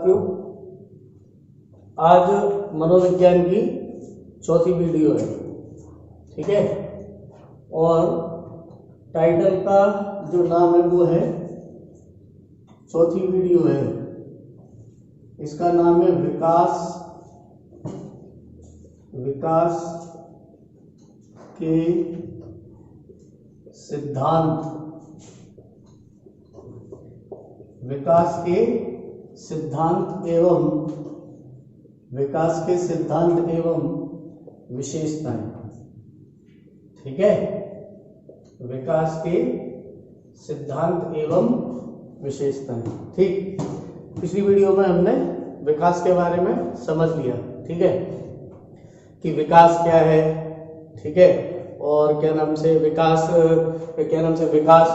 साथियों, आज मनोविज्ञान की चौथी वीडियो है। ठीक है, और टाइटल का जो नाम है वो है, चौथी वीडियो है, इसका नाम है विकास के सिद्धांत। विकास के सिद्धांत एवं विशेषताएं। ठीक है, विकास के सिद्धांत एवं विशेषताएं। ठीक, पिछली वीडियो में हमने विकास के बारे में समझ लिया। ठीक है, कि विकास क्या है। ठीक है, और विकास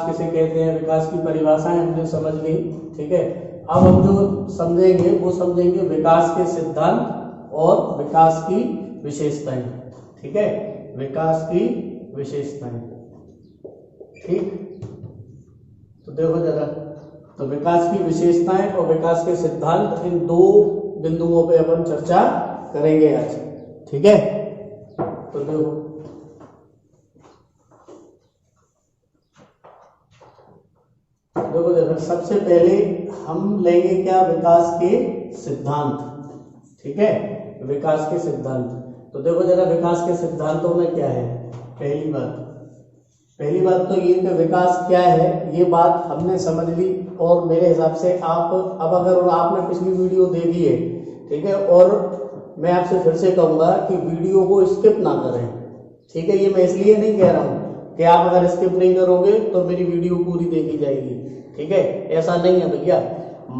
किसे कहते हैं, विकास की परिभाषाएं हमने समझ ली। ठीक है, अब हम जो समझेंगे वो समझेंगे विकास के सिद्धांत और विकास की विशेषताएं। ठीक है, विकास की विशेषताएं। ठीक, तो देखो जरा, तो विकास की विशेषताएं और विकास के सिद्धांत, इन दो बिंदुओं पे अपन चर्चा करेंगे आज। ठीक है, तो देखो जरा, सबसे पहले हम लेंगे क्या, विकास के सिद्धांत। ठीक है, विकास के सिद्धांत। तो देखो जरा, विकास के सिद्धांतों में क्या है। पहली बात तो ये कि विकास क्या है, ये बात हमने समझ ली। और मेरे हिसाब से आप अब अगर आपने पिछली वीडियो देखी है, ठीक है, और मैं आपसे फिर से कहूंगा कि वीडियो को स्किप ना करें। ठीक है, ये मैं इसलिए नहीं कह रहा हूं कि आप अगर स्किप नहीं करोगे तो मेरी वीडियो पूरी देखी जाएगी। ठीक है, ऐसा नहीं है भैया।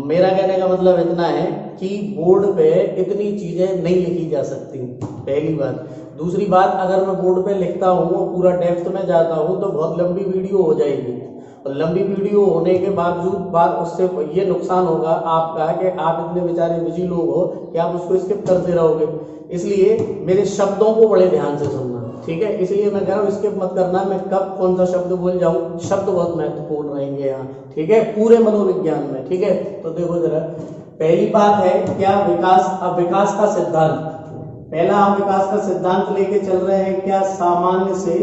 मेरा कहने का मतलब इतना है कि बोर्ड पे इतनी चीजें नहीं लिखी जा सकती, पहली बात। दूसरी बात, अगर मैं बोर्ड पे लिखता हूँ और पूरा डेप्थ में जाता हूँ तो बहुत लंबी वीडियो हो जाएगी। और लंबी वीडियो होने के बावजूद उससे ये नुकसान होगा आपका कि आप इतने बेचारे बिजी लोग हो कि आप उसको स्किप करते रहोगे। इसलिए मेरे शब्दों को बड़े ध्यान से सुनना। ठीक है, इसलिए मैं कह रहा हूँ स्किप मत करना। मैं कब कौन सा शब्द बोल जाऊं, शब्द बहुत महत्वपूर्ण रहेंगे यहाँ। ठीक है, पूरे मनोविज्ञान में। ठीक है, तो देखो जरा, पहली बात है क्या, विकास। अब विकास का सिद्धांत, पहला हम विकास का सिद्धांत लेके चल रहे हैं क्या, सामान्य से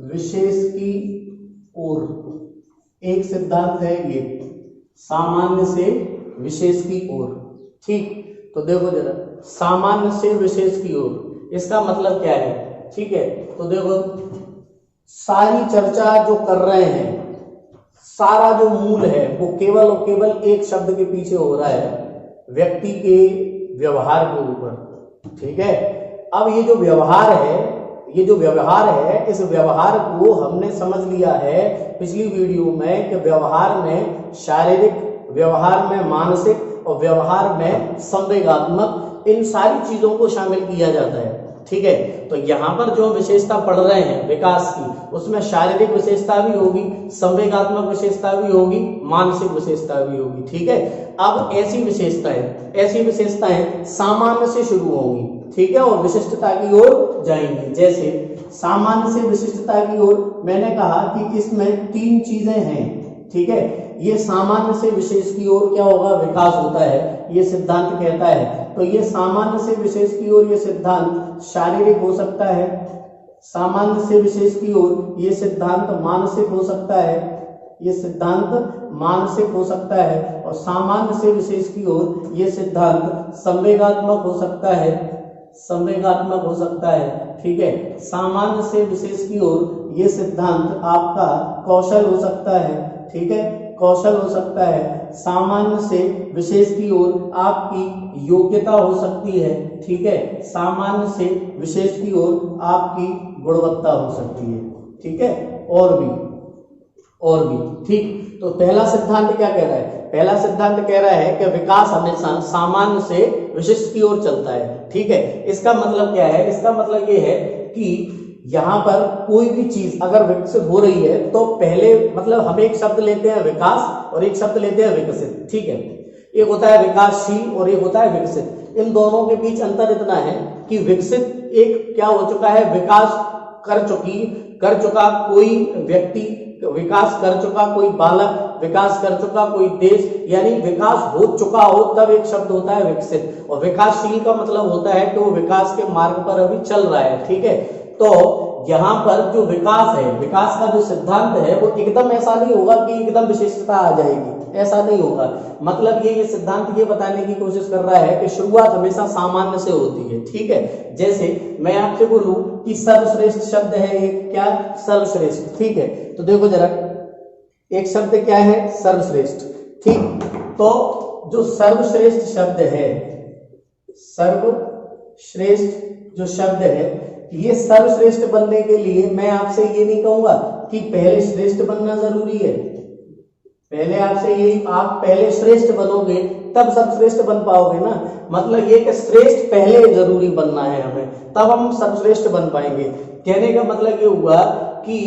विशेष की ओर। एक सिद्धांत है ये, सामान्य से विशेष की ओर। ठीक, तो देखो जरा, सामान्य से विशेष की ओर, इसका मतलब क्या है। ठीक है, तो देखो, सारी चर्चा जो कर रहे हैं, सारा जो मूल है वो केवल और केवल एक शब्द के पीछे हो रहा है, व्यक्ति के व्यवहार के ऊपर। ठीक है, अब ये जो व्यवहार है, इस व्यवहार को हमने समझ लिया है पिछली वीडियो में कि व्यवहार में शारीरिक, व्यवहार में मानसिक और व्यवहार में संवेगात्मक, इन सारी चीजों को शामिल किया जाता है। ठीक है, तो यहाँ पर जो विशेषता पढ़ रहे हैं विकास की, उसमें शारीरिक विशेषता भी होगी, संवेगात्मक विशेषता भी होगी, मानसिक विशेषता भी होगी। ठीक है, अब ऐसी विशेषताएं सामान्य से शुरू होंगी। ठीक है, और विशिष्टता की ओर जाएंगी। जैसे सामान्य से विशिष्टता की ओर, मैंने कहा कि इसमें तीन चीजें हैं। ठीक है, ये सामान्य से विशेष की ओर क्या होगा, विकास होता है, ये सिद्धांत कहता है। तो ये सामान्य से विशेष की ओर ये सिद्धांत शारीरिक हो सकता है, सामान्य से विशेष की ओर ये सिद्धांत मानसिक हो सकता है, और सामान्य से विशेष की ओर ये सिद्धांत संवेगात्मक हो सकता है। ठीक है, सामान्य से विशेष की ओर ये सिद्धांत आपका कौशल हो सकता है। ठीक है, कौशल हो सकता है। सामान्य से विशेष की ओर आपकी योग्यता हो सकती है। ठीक है, सामान्य से विशेष की ओर आपकी गुणवत्ता हो सकती है। ठीक है, और भी। ठीक, तो पहला सिद्धांत क्या कह रहा है, पहला सिद्धांत कह रहा है कि विकास हमेशा सामान्य से विशिष्ट की ओर चलता है। ठीक है, इसका मतलब क्या है, इसका मतलब ये है कि यहाँ पर कोई भी चीज अगर विकसित हो रही है तो पहले, मतलब हम एक शब्द लेते हैं विकास और एक शब्द लेते हैं विकसित। ठीक है, एक होता है विकासशील और एक होता है विकसित। इन दोनों के बीच अंतर इतना है कि विकसित एक क्या हो चुका है, विकास कर चुका कोई व्यक्ति, विकास कर चुका कोई बालक, विकास कर चुका कोई देश, यानी विकास हो चुका हो तब एक शब्द होता है विकसित। और विकासशील का मतलब होता है कि वो विकास के मार्ग पर अभी चल रहा है, ठीक है। तो यहाँ पर जो विकास है, विकास का जो सिद्धांत है वो एकदम ऐसा नहीं होगा कि एकदम विशिष्टता आ जाएगी, ऐसा नहीं होगा। मतलब ये सिद्धांत ये बताने की कोशिश कर रहा है कि शुरुआत हमेशा सामान्य से होती है, ठीक है। जैसे मैं आपसे बोलूं कि सर्वश्रेष्ठ शब्द है एक, क्या, सर्वश्रेष्ठ, ठीक है। तो देखो जरा, एक शब्द क्या है, सर्वश्रेष्ठ, ठीक। तो जो सर्वश्रेष्ठ शब्द है, सर्वश्रेष्ठ जो शब्द है, ये सर्वश्रेष्ठ बनने के लिए मैं आपसे ये नहीं कहूंगा कि पहले श्रेष्ठ बनना जरूरी है। पहले आपसे यही, आप पहले श्रेष्ठ बनोगे तब सर्वश्रेष्ठ बन पाओगे ना। मतलब ये कि श्रेष्ठ पहले जरूरी बनना है हमें, तब हम सर्वश्रेष्ठ बन पाएंगे। कहने का मतलब ये हुआ कि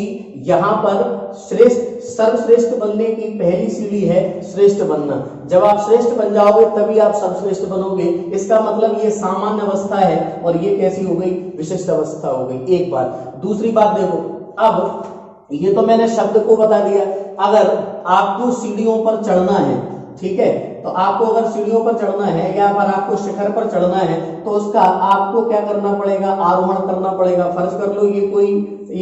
यहाँ पर श्रेष्ठ, सर्वश्रेष्ठ बनने की पहली सीढ़ी है श्रेष्ठ बनना। जब आप श्रेष्ठ बन जाओगे तभी आप सर्वश्रेष्ठ बनोगे। इसका मतलब ये सामान्य अवस्था है और ये कैसी हो गई, विशिष्ट अवस्था हो गई, एक बात। दूसरी बात देखो, अब ये तो मैंने शब्द को बता दिया। अगर आपको सीढ़ियों पर चढ़ना है, ठीक है, तो आपको अगर सीढ़ियों पर चढ़ना है या अगर आपको शिखर पर चढ़ना है तो उसका आपको क्या करना पड़ेगा, आरोहण करना पड़ेगा। फर्ज कर लो ये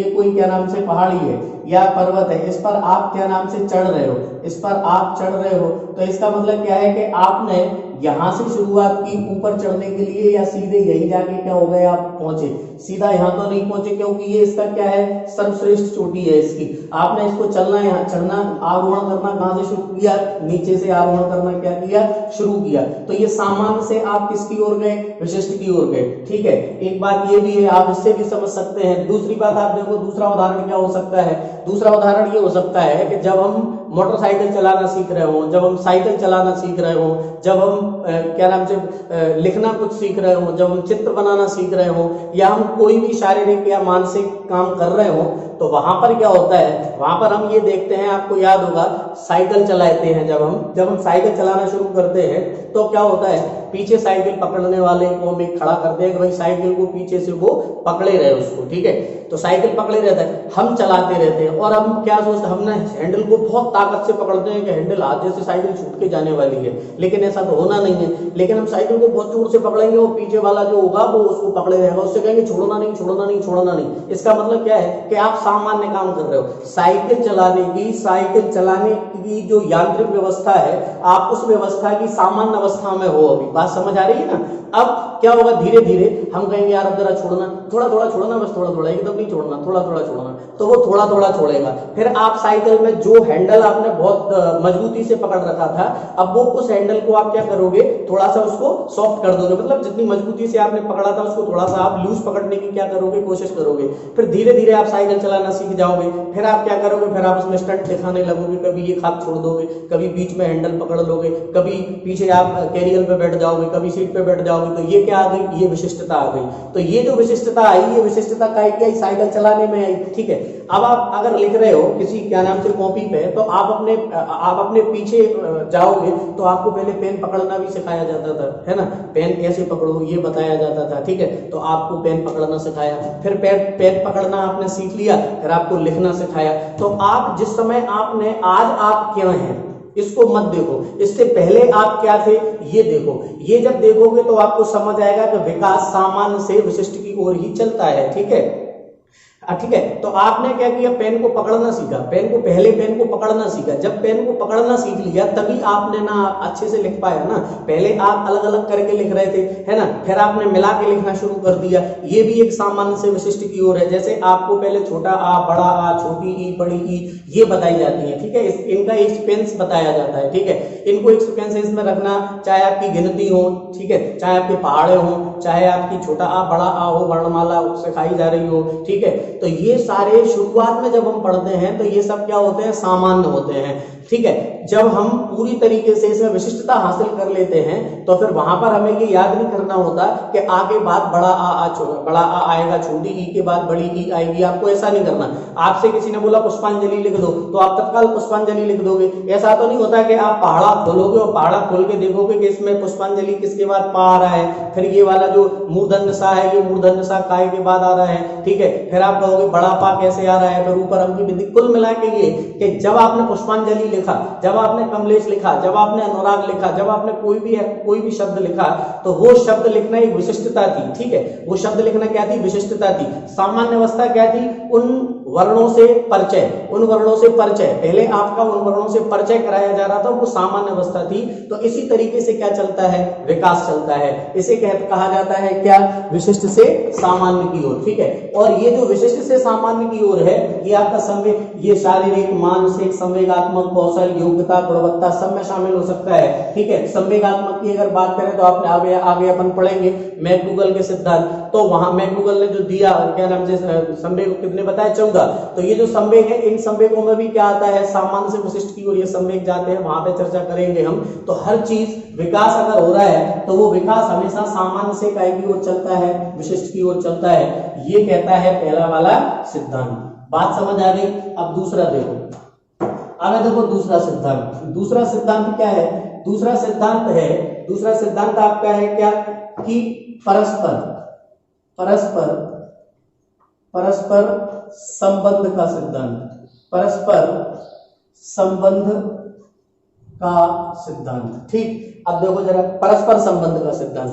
कोई क्या नाम से पहाड़ी है या पर्वत है, इस पर आप क्या नाम से चढ़ रहे हो, इस पर आप चढ़ रहे हो, तो इसका मतलब क्या है कि आपने यहां से शुरुआत की ऊपर चढ़ने के लिए, या सीधे यही जाके क्या हो गए, आप पहुंचे। सीधा यहां तो नहीं पहुंचे क्योंकि ये इसका क्या है, सर्वश्रेष्ठ चोटी है इसकी। आपने इसको चलना, यहाँ चढ़ना, आरोहण करना कहां से शुरू किया, नीचे से आरोहण करना क्या किया, शुरू किया। तो ये सामान्य से आप किसकी ओर गए, विशिष्ट की ओर गए, ठीक है। एक बात ये भी है, आप इससे भी समझ सकते हैं। दूसरी बात आप देखो, दूसरा उदाहरण क्या हो सकता है, दूसरा उदाहरण ये हो सकता है कि जब हम मोटरसाइकिल चलाना सीख रहे हो, जब हम साइकिल चलाना सीख रहे हो, जब हम क्या नाम से लिखना कुछ सीख रहे हो, जब हम चित्र बनाना सीख रहे हो, या हम कोई भी शारीरिक या मानसिक काम कर रहे हो, तो वहां पर क्या होता है, वहां पर हम ये देखते हैं, आपको याद होगा साइकिल चलाते हैं, जब हम साइकिल चलाना शुरू करते हैं तो क्या होता है, पीछे साइकिल पकड़ने वाले को हम एक खड़ा करते हैं कि भाई साइकिल को पीछे से वो पकड़े रहे उसको, ठीक है। तो साइकिल पकड़े रहता है, हम चलाते रहते हैं और हम क्या सोचते हैं, हमने हैंडल को बहुत ताकत से पकड़ते हैं कि हैंडल हाथ से साइकिल छूट के जाने वाली है, लेकिन ऐसा तो होना नहीं है। लेकिन हम साइकिल को बहुत जोर से पकड़ेंगे और पीछे वाला जो होगा वो उसको पकड़े रहेगा, उससे कहेंगे छोड़ना नहीं, छोड़ना नहीं, छोड़ना नहीं। इसका मतलब क्या है कि आप सामान्य काम कर रहे हो। साइकिल चलाने की जो यांत्रिक व्यवस्था है, आप उस व्यवस्था की सामान्य अवस्था में हो। अभी बात समझ आ रही है ना। अब क्या होगा, धीरे धीरे हम कहेंगे यार अब जरा छोड़ना, थोड़ा थोड़ा छोड़ना, बस थोड़ा थोड़ा, एकदम नहीं छोड़ना, थोड़ा थोड़ा छोड़ना, तो वो थोड़ा थोड़ा छोड़ेगा। फिर आप साइकिल में जो हैंडल आपने बहुत मजबूती से पकड़ रखा था, अब वो उस हैंडल को आप क्या करोगे, थोड़ा सा उसको सॉफ्ट कर दोगे। मतलब जितनी मजबूती से आपने पकड़ा था उसको थोड़ा सा आप लूज पकड़ने की क्या करोगे, कोशिश करोगे। फिर धीरे धीरे आप साइकिल चलाना सीख जाओगे। फिर आप क्या करोगे, फिर आप उसमें स्टंट दिखाने लगोगे, कभी ये हाथ छोड़ दोगे, कभी बीच में हैंडल पकड़ लोगे, कभी पीछे आप कैरियर पे बैठ जाओगे, कभी सीट पे बैठ जाओगे। तो ये क्या आ गई, ये विशिष्टता आ गई। तो ये जो विशिष्टता आई, ये विशिष्टता का क्या, साइकिल चलाने में आई, ठीक है। अब आप अगर लिख रहे हो किसी क्या नाम से कॉपी पे, तो आप अपने पीछे जाओगे तो आपको पहले पेन पकड़ना भी सिखाया जाता था, है ना। पेन कैसे पकड़ो ये बताया जाता था, ठीक है। तो आपको पेन पकड़ना सिखाया, फिर पेन पकड़ना आपने सीख लिया, फिर आपको लिखना सिखाया। तो आप जिस समय आपने, आज आप क्या हैं इसको मत देखो, इससे पहले आप क्या थे ये देखो। ये जब देखोगे तो आपको समझ आएगा कि विकास सामान्य से विशिष्ट की ओर ही चलता है, ठीक है। ठीक है। तो आपने क्या किया, पेन को पकड़ना सीखा, पहले पेन को पकड़ना सीखा। जब पेन को पकड़ना सीख लिया तभी आपने ना अच्छे से लिख पाया ना। पहले आप अलग अलग करके लिख रहे थे, है ना, फिर आपने मिला के लिखना शुरू कर दिया। ये भी एक सामान्य से विशिष्ट की ओर है। जैसे आपको पहले छोटा आ, बड़ा आ, छोटी ई, बड़ी ई ये बताई जाती है, ठीक है। इनका एक सीक्वेंस बताया जाता है, ठीक है। इनको एक सीक्वेंस में रखना, चाहे आपकी गिनती हो, ठीक है, चाहे आपके पहाड़े हो, चाहे आपकी छोटा आ बड़ा आ हो, वर्णमाला सिखाई जा रही हो, ठीक है। तो ये सारे शुरुआत में जब हम पढ़ते हैं तो ये सब क्या होते हैं, सामान्य होते हैं। ठीक है। जब हम पूरी तरीके से इसमें विशिष्टता हासिल कर लेते हैं तो फिर वहां पर हमें ये याद नहीं करना होता कि आगे बाद बड़ा आ आएगा, छोटी ई के बाद बड़ी ई आएगी। आपको ऐसा नहीं करना। आपसे किसी ने बोला पुष्पांजलि लिख दो तो आप तत्काल पुष्पांजलि लिख दोगे। ऐसा तो नहीं होता कि आप पहाड़ा खोलोगे और पहाड़ा खोल के देखोगे कि इसमें पुष्पांजलि किसके बाद पा आ रहा है, फिर ये वाला जो मूर्धन्य सा है ये मूर्धन्य सा काय के बाद आ रहा है, ठीक है। फिर आप कहोगे बड़ा पा कैसे आ रहा है, फिर ऊपर हम की बिंदी। कुल मिला के ये कि जब आपने पुष्पांजलि लिखा, जब आपने कमलेश लिखा, जब आपने अनुराग लिखा, जब आपने कोई भी शब्द लिखा तो वो शब्द लिखना एक विशिष्टता थी, ठीक है। वो शब्द लिखना क्या थी? विशिष्टता थी। सामान्य अवस्था क्या थी? उन वर्णों से परिचय, उन वर्णों से परिचय। पहले आपका उन वर्णों से परिचय कराया जा रहा था, वो सामान्य अवस्था थी। तो इसी तरीके से क्या चलता है? विकास चलता है। इसे कहा जाता है क्या? विशिष्ट से सामान्य की ओर, ठीक है। और ये जो विशिष्ट से सामान्य की ओर है ये आपका संवेग, ये शारीरिक, मानसिक, संवेगात्मक, कौशल, योग्यता, गुणवत्ता सब में शामिल हो सकता है, ठीक है। संवेगात्मक की अगर बात करें तो आपने आगे अपन पढ़ेंगे मैकगूगल के सिद्धांत। तो वहां मैकगूगल ने जो दिया, क्या नाम से संवेग कितने बताए? 14। तो ये जो संवेग है, इन संवेगों में भी क्या आता है? सामान्य से विशिष्ट की ओर ये संवेग जाते हैं, वहां पे चर्चा करेंगे हम। तो हर चीज विकास अगर हो रहा है तो वो विकास हमेशा सामान्य से काय की ओर चलता है, विशिष्ट की ओर चलता है। ये कहता है पहला वाला सिद्धांत। बात समझ आ गई? अब दूसरा देखो, आगे देखो दूसरा सिद्धांत। दूसरा सिद्धांत क्या है? दूसरा सिद्धांत आपका है क्या? कि परस्पर संबंध का सिद्धांत। परस्पर संबंध का सिद्धांत, ठीक। अब देखो जरा परस्पर संबंध का सिद्धांत।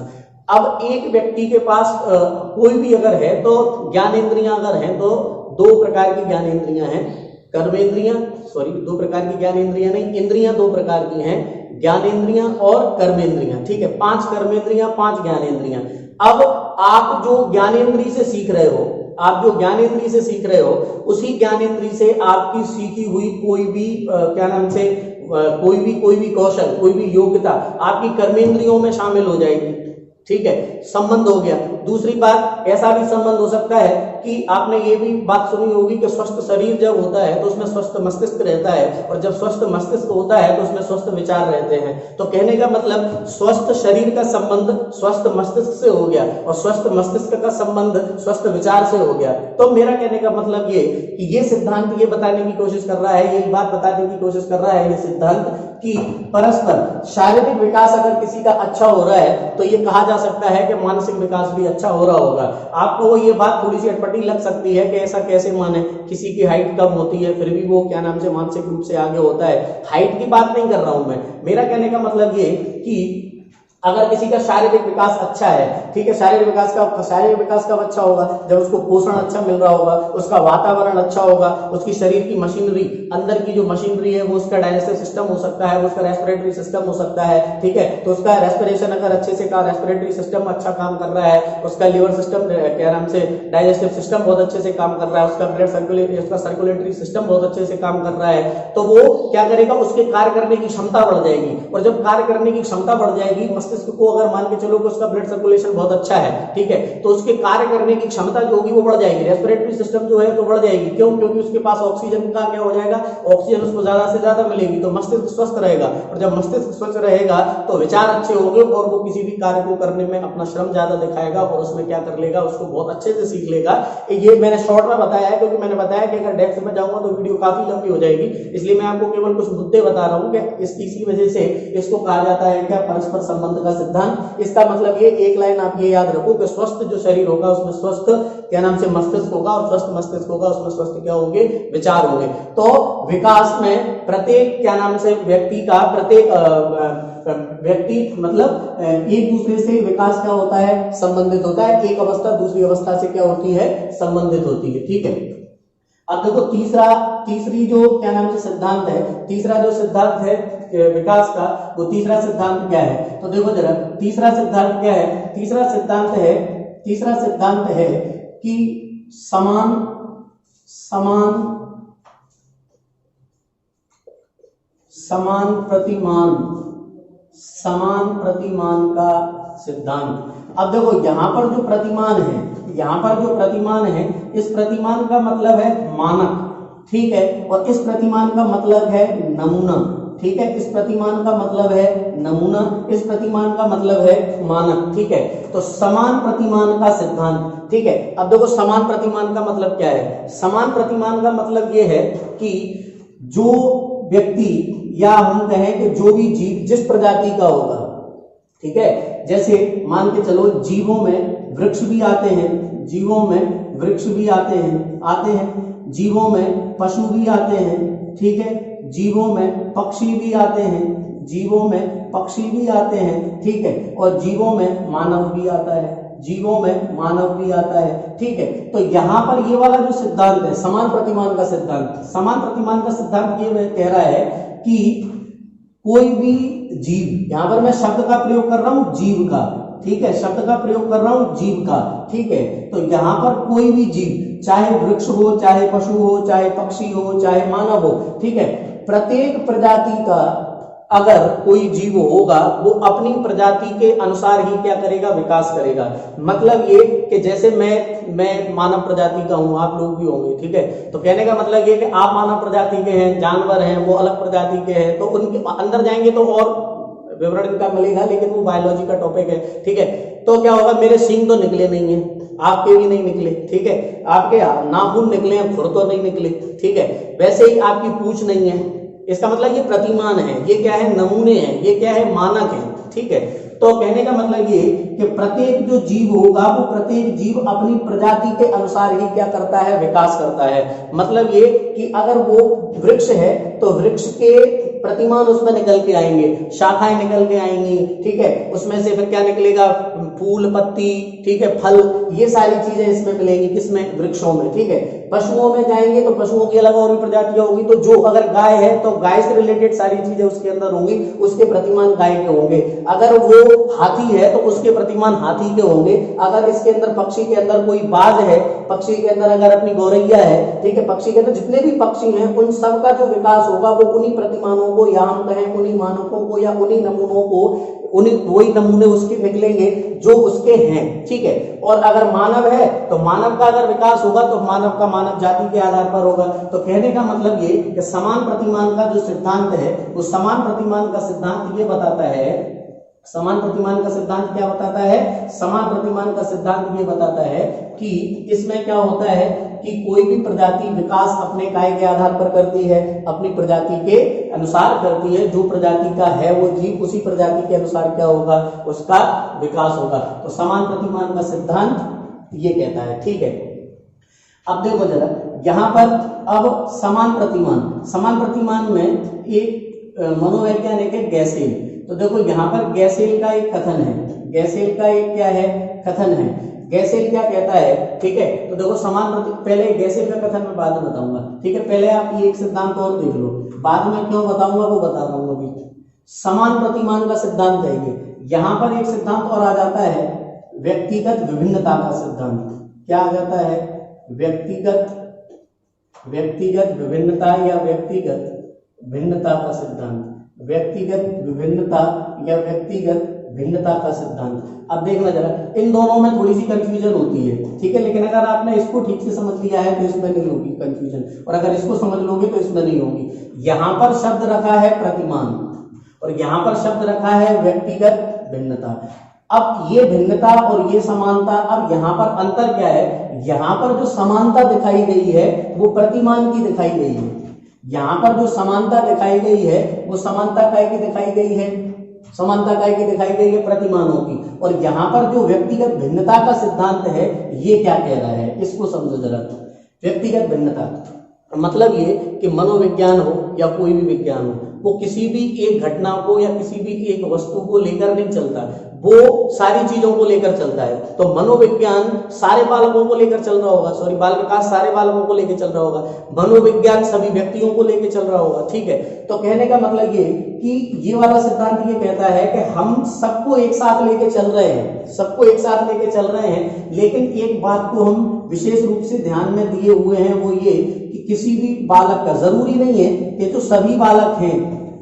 अब एक व्यक्ति के पास कोई भी अगर है तो ज्ञानेंद्रियां अगर हैं तो दो प्रकार की ज्ञानेंद्रियां हैं। कर्मेंद्रियां, दो प्रकार की ज्ञानेंद्रियां नहीं, इंद्रियां दो प्रकार की हैं, ज्ञानेंद्रियां और कर्मेंद्रियां, ठीक है। 5 कर्मेंद्रियां, 5 ज्ञानेंद्रियां। अब आप जो ज्ञानेंद्रिय से सीख रहे हो, उसी ज्ञानेंद्रिय से आपकी सीखी हुई कोई भी क्या नाम से कोई भी कौशल, कोई भी योग्यता आपकी कर्मेंद्रियों में शामिल हो जाएगी, ठीक है। संबंध हो गया। दूसरी बात, ऐसा भी संबंध हो सकता है कि आपने ये भी बात सुनी होगी कि स्वस्थ शरीर जब होता है तो उसमें स्वस्थ मस्तिष्क रहता है, और जब स्वस्थ मस्तिष्क होता है तो उसमें स्वस्थ विचार रहते हैं। तो कहने का मतलब स्वस्थ शरीर का संबंध स्वस्थ मस्तिष्क से हो गया और स्वस्थ मस्तिष्क का संबंध स्वस्थ विचार से हो गया। तो मेरा कहने का मतलब ये कि ये सिद्धांत ये बताने की कोशिश कर रहा है, ये बात बताने की कोशिश कर रहा है ये सिद्धांत कि परस्पर शारीरिक विकास अगर किसी का अच्छा हो रहा है तो ये कहा जा सकता है कि मानसिक विकास भी अच्छा हो रहा होगा। आपको ये बात थोड़ी सी अटपटी लग सकती है कि ऐसा कैसे माने, किसी की हाइट कम होती है फिर भी वो क्या नाम से मानसिक रूप से आगे होता है। हाइट की बात नहीं कर रहा हूं मैं, मेरा कहने का मतलब ये कि अगर किसी का शारीरिक विकास अच्छा है, ठीक है, शारीरिक विकास कब अच्छा होगा? जब उसको पोषण अच्छा मिल रहा होगा, उसका वातावरण अच्छा होगा, उसकी शरीर की मशीनरी, अंदर की जो मशीनरी है वो उसका डाइजेस्टिव सिस्टम हो सकता है, वो उसका रेस्पिरेटरी सिस्टम हो सकता है, ठीक है। तो उसका रेस्पिरेशन अगर अच्छे से रेस्पिरेटरी सिस्टम अच्छा काम कर रहा है, उसका लिवर सिस्टम क्या नाम से डाइजेस्टिव सिस्टम बहुत अच्छे से काम कर रहा है, उसका ब्लड सर्कुलेटरी सिस्टम बहुत अच्छे से काम कर रहा है, तो वो क्या करेगा? उसके कार्य करने की क्षमता बढ़ जाएगी। और जब कार्य करने की क्षमता बढ़ जाएगी, को अगर मान के चलो कि उसका ब्लड सर्कुलेशन बहुत अच्छा है, ठीक है, तो उसके कार्य करने की क्षमता जो होगी वो बढ़ जाएगी, रेस्पिरेटरी सिस्टम जो है तो बढ़ जाएगी। क्यों? क्योंकि उसके पास ऑक्सीजन का क्या हो जाएगा? ऑक्सीजन उसको ज्यादा से ज्यादा मिलेगी, तो मस्तिष्क स्वस्थ रहेगा। और जब मस्तिष्क स्वस्थ रहेगा तो विचार अच्छे होंगे और वो किसी भी कार्य को करने में अपना श्रम ज्यादा दिखाएगा और उसमें क्या कर लेगा? उसको बहुत अच्छे से सीख लेगा। ये मैंने शॉर्ट में बताया है क्योंकि मैंने बताया कि अगर डेप्थ में जाऊंगा तो वीडियो काफी लंबी हो जाएगी, इसलिए मैं आपको केवल कुछ मुद्दे बता रहा हूं कि इसी वजह से इसको कहा जाता है क्या? परस्पर संबंध का सिद्धांत। इसका मतलब ये एक लाइन आप ये याद रखो कि स्वस्थ जो शरीर होगा उसमें स्वस्थ क्या नाम से मस्तिष्क होगा, और स्वस्थ मस्तिष्क होगा उसमें स्वस्थ क्या होंगे? विचार होंगे। तो विकास में प्रत्येक क्या नाम से व्यक्ति का व्यक्ति मतलब एक दूसरे से विकास क्या होता है? संबंधित होता है। एक अवस्था दूसरी अवस्था से क्या होती है? संबंधित होती है, ठीक है। अब देखो तीसरी जो क्या नाम से सिद्धांत है, तीसरा जो सिद्धांत है विकास का, वो तीसरा सिद्धांत क्या है? तो देखो जरा तीसरा सिद्धांत क्या है? तीसरा सिद्धांत है कि समान प्रतिमान का सिद्धांत। अब देखो यहां पर जो प्रतिमान है, इस प्रतिमान का मतलब है मानक, ठीक है। और इस प्रतिमान का मतलब है नमूना, ठीक है, इस प्रतिमान का मतलब है नमूना, इस प्रतिमान का मतलब है मानक, ठीक है। तो समान प्रतिमान का सिद्धांत, ठीक है। अब देखो समान प्रतिमान का मतलब क्या है। समान प्रतिमान का मतलब यह है कि जो व्यक्ति या हम कहें कि जो भी जीव जिस प्रजाति का होगा, ठीक है, जैसे मान के चलो जीवों में वृक्ष भी आते हैं, जीवों में वृक्ष भी आते हैं, जीवों में पशु भी आते हैं, ठीक है, जीवों में पक्षी भी आते हैं, जीवों में पक्षी भी आते हैं, ठीक है, और जीवों में मानव भी आता है, जीवों में मानव भी आता है, ठीक है। तो यहां पर ये वाला जो सिद्धांत है समान प्रतिमान का सिद्धांत, समान प्रतिमान का सिद्धांत ये कह रहा है कि कोई भी जीव, यहां पर मैं शब्द का प्रयोग कर रहा हूं जीव का, ठीक है, शब्द का प्रयोग कर रहा हूं जीव का, ठीक है। तो यहां पर कोई भी जीव, चाहे वृक्ष हो, चाहे पशु हो, चाहे पक्षी हो, चाहे मानव हो, ठीक है, प्रत्येक प्रजाति का अगर कोई जीव होगा वो अपनी प्रजाति के अनुसार ही क्या करेगा, विकास करेगा। मतलब ये कि जैसे मैं मानव प्रजाति का हूं, आप लोग भी होंगे, ठीक है। तो कहने का मतलब ये कि आप मानव प्रजाति के हैं, जानवर हैं वो अलग प्रजाति के हैं, तो उनके अंदर जाएंगे तो और विवरण इनका मिलेगा, लेकिन वो बायोलॉजी का टॉपिक है, ठीक है। तो क्या होगा, मेरे सींग तो निकले नहीं है, आपके भी नहीं निकले, ठीक है, आपके नाखून निकले हैं, खुर तो नहीं निकले, ठीक है, वैसे ही आपकी पूंछ नहीं है। इसका मतलब ये प्रतिमान है, ये क्या है, नमूने हैं, ये क्या है, मानक है, ठीक है। तो कहने का मतलब ये कि प्रत्येक जो जीव होगा वो प्रत्येक जीव अपनी प्रजाति के अनुसार ही क्या करता है, विकास करता है। मतलब ये कि अगर वो वृक्ष है तो वृक्ष के प्रतिमान उसमें निकल के आएंगे, शाखाएं निकल के आएंगी, ठीक है, उसमें से फिर क्या निकलेगा, फूल पत्ती, ठीक है, फल, ये सारी चीजें इसमें मिलेंगी, किसमें, वृक्षों में, ठीक है। पशुओं में जाएंगे तो पशुओं की अलग और भी प्रजातियां होगी, तो जो अगर गाय है तो गाय से रिलेटेड सारी चीजें उसके अंदर होंगी, उसके प्रतिमान गाय के होंगे। अगर वो हाथी है तो उसके प्रतिमान हाथी के होंगे। अगर इसके अंदर पक्षी के अंदर कोई बाज है, पक्षी के अंदर अगर अपनी गौरैया है, ठीक है, पक्षी के अंदर जितने भी पक्षी हैं उन सब का जो विकास होगा वो उन्हीं प्रतिमानों को, या हम कहें उन्हीं मानकों को, या उन्हीं नमूनों को, उन्हीं वही नमूने उसके निकलेंगे जो उसके हैं, ठीक है। और अगर मानव है तो मानव का अगर विकास होगा तो मानव का मानव जाति के आधार पर होगा। तो कहने का मतलब ये कि समान प्रतिमान का जो सिद्धांत है वो समान प्रतिमान का सिद्धांत ये बताता है, समान प्रतिमान का सिद्धांत क्या बताता है, समान प्रतिमान का सिद्धांत ये बताता है कि इसमें क्या होता है कि कोई भी प्रजाति विकास अपने काय के आधार पर करती है, अपनी प्रजाति के अनुसार करती है। जो प्रजाति का है वो जीव उसी प्रजाति के अनुसार क्या होगा, उसका विकास होगा। तो समान प्रतिमान का सिद्धांत ये कहता है, ठीक है। अब देखो जरा यहां पर, अब समान प्रतिमान में एक मनोवैज्ञानिक है गैसेल। तो देखो यहाँ पर गैसेल का एक कथन है, गैसेल का एक क्या है, कथन है। गैसेल क्या कहता है, ठीक है। तो देखो पहले गैसेल का कथन मैं बाद में बताऊंगा, ठीक है, पहले आप ये एक सिद्धांत और देख लो, बाद में क्यों बताऊंगा वो बता रहा हूं अभी। समान प्रतिमान का सिद्धांत है ये। यहाँ पर एक सिद्धांत और आ जाता है, व्यक्तिगत विभिन्नता का सिद्धांत। क्या आ जाता है, व्यक्तिगत विभिन्नता या व्यक्तिगत भिन्नता का सिद्धांत, व्यक्तिगत विभिन्नता या व्यक्तिगत भिन्नता का सिद्धांत। अब देखना जरा, इन दोनों में थोड़ी सी कंफ्यूजन होती है, ठीक है, लेकिन अगर आपने इसको ठीक से समझ लिया है तो इसमें नहीं होगी कंफ्यूजन, और अगर इसको समझ लोगे तो इसमें नहीं होगी। यहां पर शब्द रखा है प्रतिमान और यहां पर शब्द रखा है व्यक्तिगत भिन्नता। अब ये भिन्नता और ये समानता, अब यहां पर अंतर क्या है, यहां पर जो समानता दिखाई गई है वो प्रतिमान की दिखाई गई है, यहां पर जो समानता दिखाई गई है वो समानता काय की दिखाई गई है, समानता काय की दिखाई गई है, प्रतिमानों की। और यहां पर जो व्यक्तिगत भिन्नता का सिद्धांत है ये क्या कह रहा है, इसको समझो जरा। व्यक्तिगत भिन्नता मतलब ये कि मनोविज्ञान हो या कोई भी विज्ञान हो, वो किसी भी एक घटना को या किसी भी एक वस्तु को लेकर नहीं चलता, वो सारी चीजों को लेकर चलता है। तो मनोविज्ञान सारे बालकों को लेकर चल रहा होगा, सॉरी बाल विकास सारे बालकों को लेकर चल रहा होगा, मनोविज्ञान सभी व्यक्तियों को लेकर चल रहा होगा, ठीक है। तो कहने का मतलब ये कि ये वाला सिद्धांत ये कहता है कि हम सबको एक साथ लेके चल रहे हैं, सबको एक साथ लेके चल रहे हैं, लेकिन एक बात को हम विशेष रूप से ध्यान में दिए हुए हैं, वो ये कि किसी भी बालक का, जरूरी नहीं है कि जो सभी बालक हैं,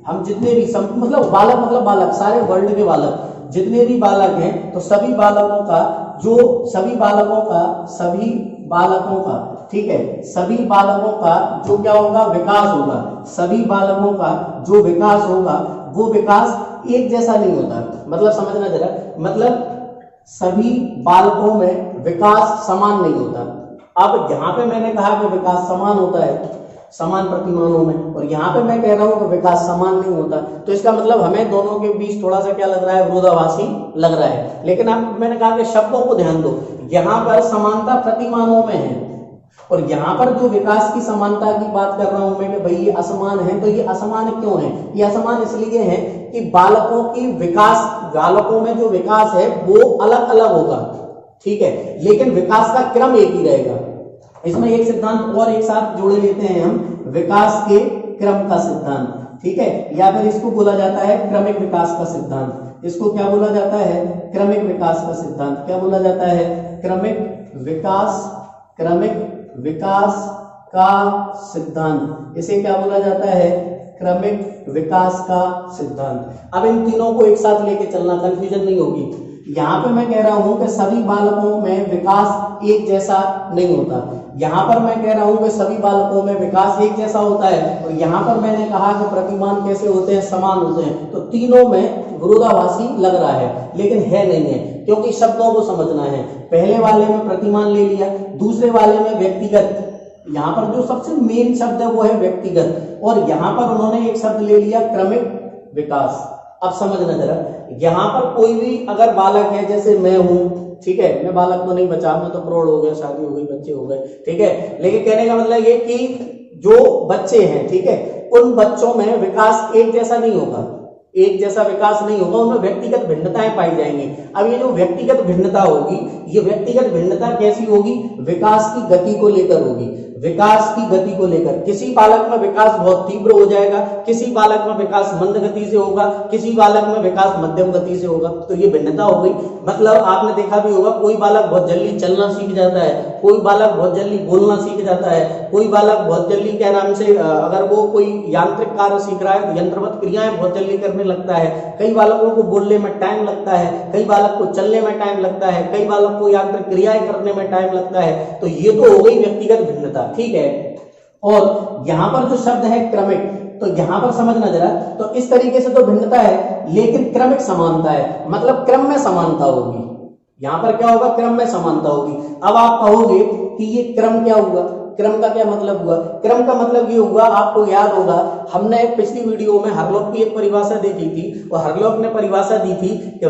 हम जितने भी मतलब बालक मतलब बालक, सारे वर्ल्ड के बालक जितने भी बालक हैं, तो सभी बालकों का जो सभी बालकों का ठीक है, सभी बालकों का जो क्या होगा, विकास होगा, सभी बालकों का जो विकास होगा वो विकास एक जैसा नहीं होता। मतलब समझना जरा, मतलब सभी बालकों में विकास समान नहीं होता। अब यहाँ पे मैंने कहा कि विकास समान होता है समान प्रतिमानों में, और यहाँ पे मैं कह रहा हूं कि विकास समान नहीं होता, तो इसका मतलब हमें दोनों के बीच थोड़ा सा क्या लग रहा है, विरोधाभासी लग रहा है। लेकिन अब मैंने कहा कि शब्दों को ध्यान दो, यहाँ पर समानता प्रतिमानों में है, और यहाँ पर जो विकास की समानता की बात कर रहा हूं मैं कि भाई ये असमान है, तो ये असमान क्यों है? ये असमान इसलिए है कि बालकों में जो विकास है वो अलग अलग होगा, ठीक है, लेकिन विकास का क्रम एक ही रहेगा। इसमें एक सिद्धांत और एक साथ जोड़े लेते हैं हम, विकास के क्रम का सिद्धांत, ठीक है, या फिर इसको बोला जाता है क्रमिक विकास का सिद्धांत। इसको क्या बोला जाता है? क्रमिक विकास का सिद्धांत। क्या बोला जाता है? क्रमिक विकास का सिद्धांत। इसे क्या बोला जाता है? क्रमिक विकास का सिद्धांत। अब इन तीनों को एक साथ लेके चलना, कंफ्यूजन नहीं होगी। यहाँ पे मैं कह रहा हूं कि सभी बालकों में विकास एक जैसा नहीं होता, यहाँ पर मैं कह रहा हूं कि सभी बालकों में विकास एक जैसा होता है, और यहाँ पर मैंने कहा कि प्रतिमान कैसे होते हैं, समान होते हैं। तो तीनों में विरोधाभासी लग रहा है, लेकिन है नहीं है, क्योंकि शब्दों को समझना है। पहले वाले में प्रतिमान ले लिया, दूसरे वाले में व्यक्तिगत। यहाँ पर जो सबसे मेन शब्द है वो है व्यक्तिगत, और यहाँ पर उन्होंने एक शब्द ले लिया क्रमिक विकास। अब समझना जरा, यहाँ पर कोई भी अगर बालक है, जैसे मैं हूं, ठीक है, मैं बालक तो नहीं बचा, मैं तो प्रौढ़ हो गया, शादी हो गई, बच्चे हो गए, ठीक है, लेकिन कहने का मतलब ये कि जो बच्चे हैं, ठीक है, उन बच्चों में विकास एक जैसा नहीं होगा, एक जैसा विकास नहीं होगा, उनमें व्यक्तिगत भिन्नताएं पाई जाएंगी। अब ये जो व्यक्तिगत भिन्नता होगी, ये व्यक्तिगत भिन्नता कैसी होगी? विकास की गति को लेकर होगी, विकास की गति को लेकर। किसी बालक में विकास बहुत तीव्र हो जाएगा, किसी बालक में विकास मंद गति से होगा, किसी बालक में विकास मध्यम गति से होगा। तो ये भिन्नता हो गई। मतलब आपने देखा भी होगा, कोई बालक बहुत जल्दी चलना सीख जाता है, कोई बालक बहुत जल्दी बोलना सीख जाता है, कोई बालक बहुत जल्दी क्या नाम से अगर वो कोई यांत्रिक कार्य सीख रहा है तो यंत्रवत क्रियाएं बहुत जल्दी करने लगता है। कई बालकों को बोलने में टाइम लगता है, कई बालक को चलने में टाइम लगता है, कई बालक को यांत्रिक क्रियाएं करने में टाइम लगता है। तो ये तो हो गई व्यक्तिगत भिन्नता, ठीक है। और यहाँ पर जो शब्द है क्रमिक, तो यहाँ पर समझना जरा, तो इस तरीके से तो भिन्नता है, लेकिन क्रमिक समानता है, मतलब क्रम में समानता होगी। यहाँ पर क्या होगा? क्रम में समानता होगी। अब आप कहोगे कि ये क्रम क्या हुआ? क्रम का क्या मतलब हुआ? क्रम का मतलब ये हुआ, आपको याद होगा हमने पिछली वीडियो में हरलोक की एक परिभाषा देखी थी, और हरलोक ने परिभाषा दी थी कि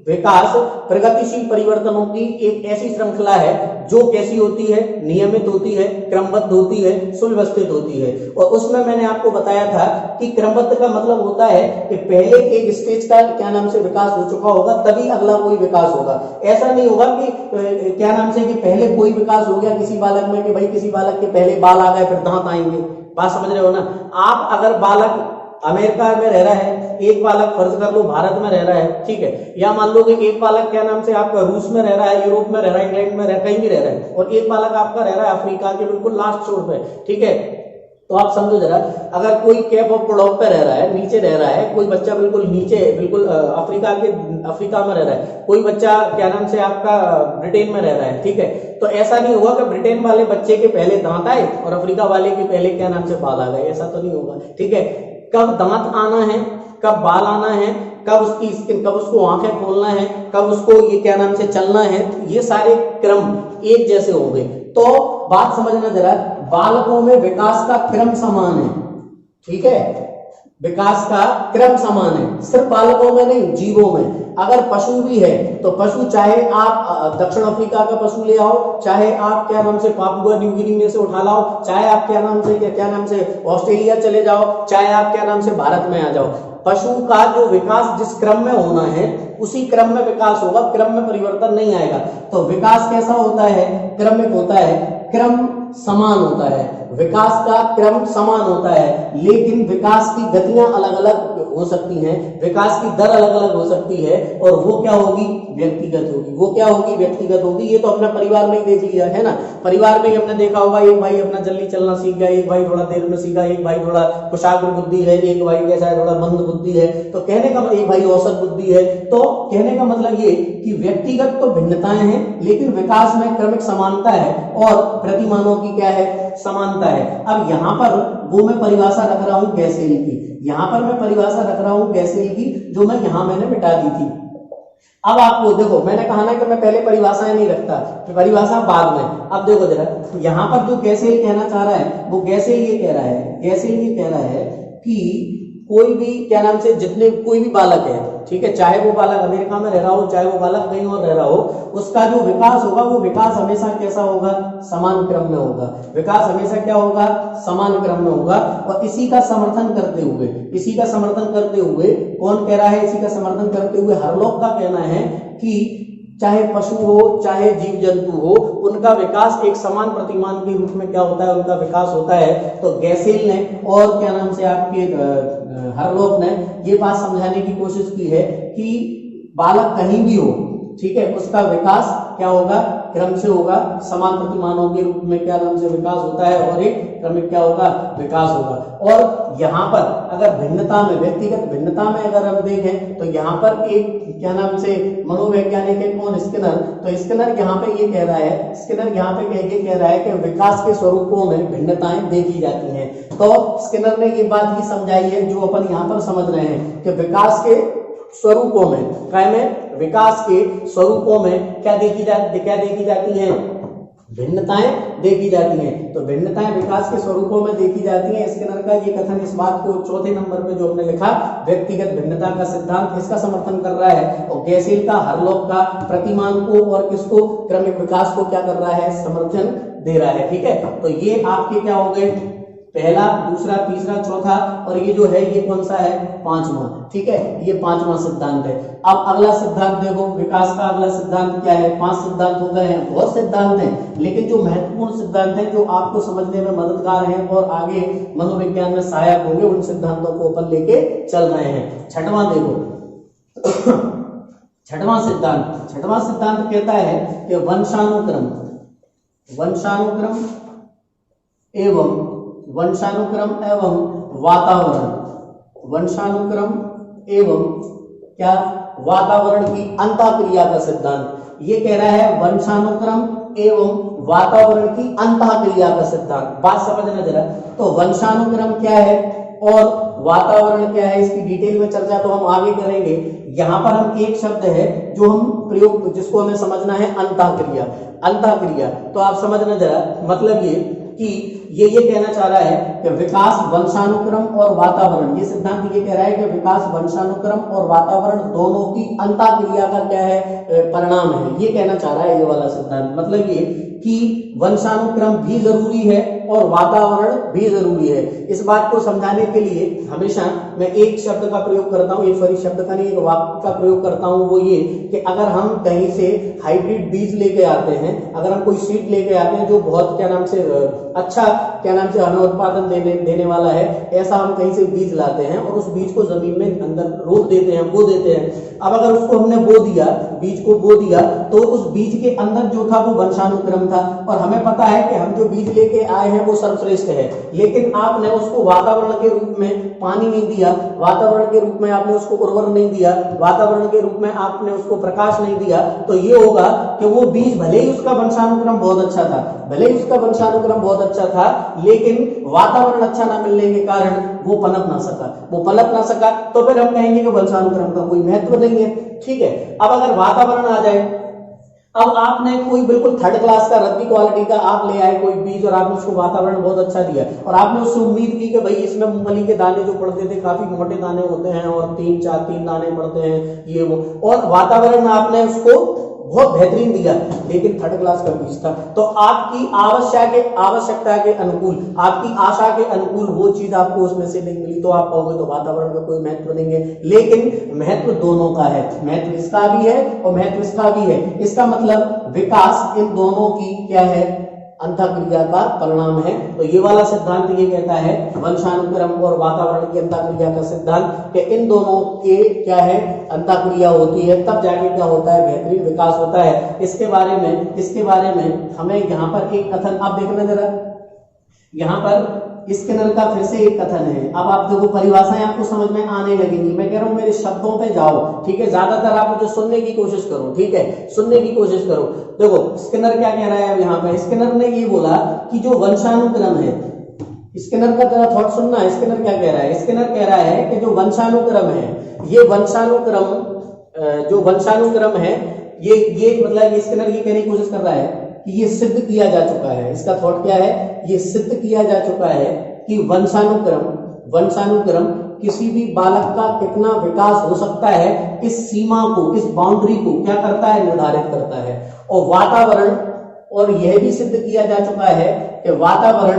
विकास प्रगतिशील परिवर्तनों की एक ऐसी श्रृंखला है जो कैसी होती है? नियमित होती है, क्रमबद्ध होती है, सुव्यवस्थित होती है। और उसमें मैंने आपको बताया था कि क्रमबद्ध का मतलब होता है कि पहले एक स्टेज का क्या नाम से विकास हो चुका होगा, तभी अगला कोई विकास होगा। ऐसा नहीं होगा कि क्या नाम से कि पहले कोई विकास हो गया किसी बालक में, कि भाई किसी बालक के पहले बाल आ गए फिर दांत आएंगे। बात समझ रहे हो ना? आप अगर बालक अमेरिका में रह रहा है, एक बालक फर्ज कर लो भारत में रह रहा है, ठीक है, या मान लो कि एक बालक क्या नाम से आपका रूस में रह रहा है, यूरोप में रह रहा है, इंग्लैंड में कहीं भी रह रहा है, और एक बालक आपका रह रहा है अफ्रीका के बिल्कुल लास्ट छोर पे, ठीक है। तो आप समझो जरा, अगर कोई कैप ऑफ पड़ोप पे रह रहा है, नीचे रह रहा है, कोई बच्चा बिल्कुल नीचे, बिल्कुल अफ्रीका में रह रहा है, कोई बच्चा क्या नाम से आपका ब्रिटेन में रह रहा है, ठीक है, तो ऐसा नहीं होगा कि ब्रिटेन वाले बच्चे के पहले दांत आए और अफ्रीका वाले के पहले क्या नाम से बाल आ गए, ऐसा तो नहीं होगा, ठीक है। कब दांत आना है, कब बाल आना है, कब उसकी स्किन, कब उसको आंखें खोलना है, कब उसको ये क्या नाम से चलना है, ये सारे क्रम एक जैसे होंगे। तो बात समझना जरा, बालकों में विकास का क्रम समान है, ठीक है, विकास का क्रम समान है, सिर्फ बालकों में नहीं, जीवों में। अगर पशु भी है तो पशु, चाहे आप दक्षिण अफ्रीका का पशु ले आओ, चाहे आप क्या नाम से पापुआ न्यू गिनी में से उठा लाओ, चाहे आप क्या नाम से ऑस्ट्रेलिया चले जाओ, चाहे आप क्या नाम से भारत में आ जाओ, पशु का जो विकास जिस क्रम में होना है उसी क्रम में विकास होगा, क्रम में परिवर्तन नहीं आएगा। तो विकास कैसा होता है? क्रमिक होता है, क्रम समान होता है, विकास का क्रम समान होता है, लेकिन विकास की गतियां अलग अलग हो सकती हैं, विकास की दर अलग अलग हो सकती है, और वो क्या होगी? व्यक्तिगत होगी। वो क्या होगी? व्यक्तिगत होगी। ये तो अपने परिवार में ही देख लिया है ना, परिवार में ही हमने देखा होगा, एक भाई अपना जल्दी चलना सीख गया, एक भाई थोड़ा देर में सीखा, एक भाई थोड़ा कुशाग्र बुद्धि है, एक भाई कैसा है थोड़ा मंद बुद्धि है, तो कहने का एक भाई औसत बुद्धि है। तो कहने का मतलब ये कि व्यक्तिगत तो भिन्नताएं हैं लेकिन विकास में क्रमिक समानता है और प्रतिमानों की क्या है, समानता है। अब यहाँ पर वो मैं परिभाषा रख रहा हूं गैसेल की, यहाँ पर मैं परिभाषा रख रहा हूं गैसेल की, जो मैं यहाँ मैंने मिटा दी थी। अब आपको देखो, मैंने कहा ना कि मैं पहले परिभाषाएं नहीं रखता, परिभाषा बाद में। अब देखो जरा, यहाँ पर जो गैसेल कहना चाह रहा है वो गैसेल ये कह रहा है, गैसेल ये कह रहा है कि कोई भी क्या नाम से जितने कोई भी बालक है, ठीक है, चाहे वो बालक अमेरिका में रह रहा हो, चाहे वो बालक कहीं और रह रहा हो, उसका जो विकास होगा वो विकास हमेशा कैसा होगा, समान क्रम में होगा। विकास हमेशा क्या होगा, समान क्रम में होगा। और इसी का समर्थन करते हुए, इसी का समर्थन करते हुए कौन कह रहा है, इसी का समर्थन करते हुए हरलॉक का कहना है कि चाहे पशु हो चाहे जीव जंतु हो, उनका विकास एक समान प्रतिमान के रूप में क्या होता है, उनका विकास होता है। तो गैसेल ने और क्या नाम से आपके हरलॉक ने ये बात समझाने की कोशिश की है कि बालक कहीं भी हो, ठीक है, उसका विकास क्या होगा, क्रम से होगा, समान प्रतिमानों के रूप में क्या नाम से विकास होता है और एक क्रमिक क्या होगा, विकास होगा। और यहाँ पर अगर भिन्नता में, व्यक्तिगत भिन्नता में अगर हम देखें तो यहाँ पर एक क्या नाम से मनोवैज्ञानिक है कौन, स्किनर। तो स्किनर यहाँ पे ये कह रहा है, स्किनर यहाँ पे ये कह रहा है कि विकास के स्वरूपों में भिन्नताएं देखी जाती हैं। तो स्किनर ने ये बात ही समझाई है जो अपन यहाँ पर समझ रहे हैं कि विकास के स्वरूपों में, क्या में, विकास के स्वरूपों में क्या देखी जाती हैं, भिन्नताएं देखी जाती हैं। तो भिन्नताएं विकास के स्वरूपों में देखी जाती हैं। स्किनर का ये कथन इस बात को चौथे नंबर पे जो हमने लिखा, व्यक्तिगत भिन्नता का सिद्धांत, इसका समर्थन कर रहा है। और गैसेल का, हरलॉक का प्रतिमान को और किसको, क्रमिक विकास को क्या कर रहा है, समर्थन दे रहा है। ठीक है, तो ये आपके क्या हो गए, पहला, दूसरा, तीसरा, चौथा, और ये जो है ये कौन सा है, पांचवा। ठीक है, ये पांचवा सिद्धांत है। अब अगला सिद्धांत देखो, विकास का अगला सिद्धांत क्या है, 5 सिद्धांत हो गए हैं, बहुत सिद्धांत हैं, लेकिन जो महत्वपूर्ण सिद्धांत हैं जो आपको समझने में मददगार हैं और आगे मनोविज्ञान में सहायक होंगे, उन सिद्धांतों को अपन लेके चल रहे हैं। छठवां देखो छठवां सिद्धांत कहता है कि वंशानुक्रम एवं वातावरण की अंतःक्रिया का सिद्धांत। ये कह रहा है वंशानुक्रम एवं वातावरण की अंतःक्रिया का सिद्धांत। बात समझना जरा, तो वंशानुक्रम क्या है और वातावरण क्या है, इसकी डिटेल में चर्चा तो हम आगे करेंगे। यहाँ पर हम एक शब्द है जो हम प्रयोग, जिसको हमें समझना है, अंतःक्रिया। तो आप समझना जरा, मतलब ये कि ये कहना चाह रहा है कि विकास, वंशानुक्रम और वातावरण, ये सिद्धांत ये कह रहा है कि विकास, वंशानुक्रम और वातावरण दोनों की अंतःक्रिया का क्या है, परिणाम है। ये कहना चाह रहा है ये वाला सिद्धांत। मतलब ये कि वंशानुक्रम भी जरूरी है और वातावरण भी जरूरी है। इस बात को समझाने के लिए हमेशा मैं एक शब्द का प्रयोग करता हूँ, एक शब्द का नहीं, एक वाक्य का प्रयोग करता हूँ। वो ये कि अगर हम कहीं से हाइब्रिड बीज लेके आते हैं, अगर हम कोई सीड लेके आते हैं जो बहुत क्या नाम से अच्छा क्या नाम से हमें उत्पादन देने वाला है, ऐसा हम कहीं से बीज लाते हैं और उस बीज को जमीन में अंदर रोप देते हैं, बो देते हैं। अब अगर उसको हमने बो दिया, बीज को बो दिया, तो उस बीज के अंदर जो था वो वंशानुक्रम था, और हमें पता है कि हम जो बीज लेके आए हैं वो सर्वश्रेष्ठ है, लेकिन आपने उसको वातावरण के रूप में पानी नहीं दिया, वातावरण के रूप में आपने उसको उर्वर नहीं दिया, वातावरण के रूप में आपने उसको प्रकाश नहीं दिया, तो ये होगा कि वो बीज भले ही उसका वंशानुक्रम बहुत अच्छा था, लेकिन वातावरण अच्छा ना मिलने के कारण वो पनप ना सका, तो फिर हम कहेंगे कि वंशानुक्रम का कोई महत्व नहीं है। ठीक है, अब अगर वातावरण आ जाए, अब आपने कोई बिल्कुल 3rd क्लास का रद्दी क्वालिटी का आप ले आए कोई बीज और आपने उसको वातावरण बहुत अच्छा दिया और आपने उससे उम्मीद की कि भाई इसमें मूंगफली के दाने जो पड़ते थे काफी मोटे दाने होते हैं और 3 दाने पड़ते हैं ये वो, और वातावरण आपने उसको बहुत बेहतरीन दिया, लेकिन 3rd क्लास का बीज था। तो आपकी आवश्यकता के अनुकूल, आपकी आशा के अनुकूल वो चीज आपको उसमें से नहीं मिली, तो आप कहोगे तो वातावरण का कोई महत्व नहीं है। लेकिन महत्व दोनों का है, महत्व इसका भी है और महत्व इसका भी है। इसका मतलब विकास इन दोनों की क्या है, अंतःक्रिया का परिणाम है। तो ये वाला सिद्धांत ये कहता है, वंशानुक्रम और वातावरण की अंतःक्रिया का सिद्धांत, कि इन दोनों के क्या है, अंतःक्रिया होती है, तब जाके क्या होता है, बेहतरीन विकास होता है। इसके बारे में हमें यहाँ पर एक कथन आप देखना जरा, यहाँ पर स्किनर का फिर से एक कथन है। अब आप देखो परिभाषाएं आपको समझ में आने लगेंगी। मैं कह रहा हूं मेरे शब्दों पे जाओ, ठीक है, ज्यादातर आप मुझे सुनने की कोशिश करो, ठीक है, सुनने की कोशिश करो। देखो स्किनर क्या कह रहा है अब यहाँ पे, स्किनर ने ये बोला कि जो वंशानुक्रम है, स्किनर का जरा थॉट सुनना, स्किनर क्या कह रहा है, स्किनर कह रहा है कि जो वंशानुक्रम है, ये वंशानुक्रम जो वंशानुक्रम है ये मतलब स्किनर ये कहने की कोशिश कर रहा है कि ये सिद्ध किया जा चुका है। इसका थॉट क्या है, ये सिद्ध किया जा चुका है कि वंशानुक्रम किसी भी बालक का कितना विकास हो सकता है, इस सीमा को, इस बाउंड्री को क्या करता है, निर्धारित करता है। और वातावरण, और यह भी सिद्ध किया जा चुका है कि वातावरण